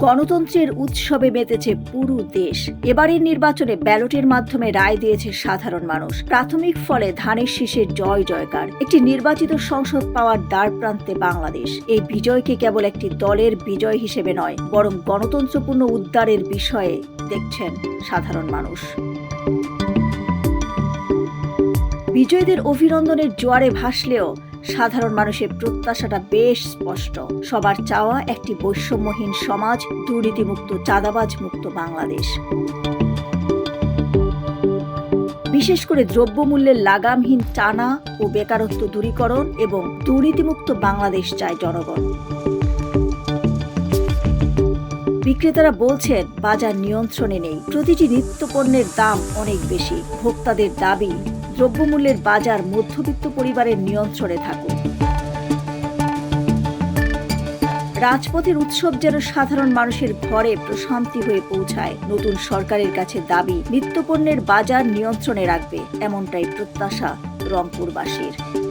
গণতন্ত্রের উৎসবে মেতেছে পুরো দেশ। এবারের নির্বাচনে ব্যালটের মাধ্যমে রায় দিয়েছে সাধারণ মানুষ। প্রাথমিক ফলে ধানের শীষের জয় জয়কার। একটি নির্বাচিত সংসদ পাওয়ার দ্বারপ্রান্তে বাংলাদেশ। এই বিজয়কে কেবল একটি দলের বিজয় হিসেবে নয়, বরং গণতন্ত্রপূর্ণ উদ্ধারের বিষয়ে দেখছেন সাধারণ মানুষ। বিজয়ীদের অভিনন্দনের জোয়ারে ভাসলেও সাধারণ মানুষের প্রত্যাশাটা বেশ স্পষ্ট। সবার চাওয়া একটি বৈষম্যহীন সমাজ, দুর্নীতিমুক্ত, চাঁদাবাজ মুক্ত বাংলাদেশ। বিশেষ করে দ্রব্যমূল্যের লাগামহীন টানা ও বেকারত্ব দূরীকরণ এবং দুর্নীতিমুক্ত বাংলাদেশ চায় জনগণ। বিক্রেতারা বলছেন বাজার নিয়ন্ত্রণে নেই, প্রতিটি নিত্যপণ্যের দাম অনেক বেশি। ভোক্তাদের দাবি দ্রব্যমূল্যের বাজার মধ্যবিত্ত পরিবারের নিয়ন্ত্রণে থাকুক। রাজপথের উৎসব যেন সাধারণ মানুষের ঘরে প্রশান্তি হয়ে পৌঁছায়। নতুন সরকারের কাছে দাবি নিত্যপণ্যের বাজার নিয়ন্ত্রণে রাখবে, এমনটাই প্রত্যাশা রংপুরবাসীর।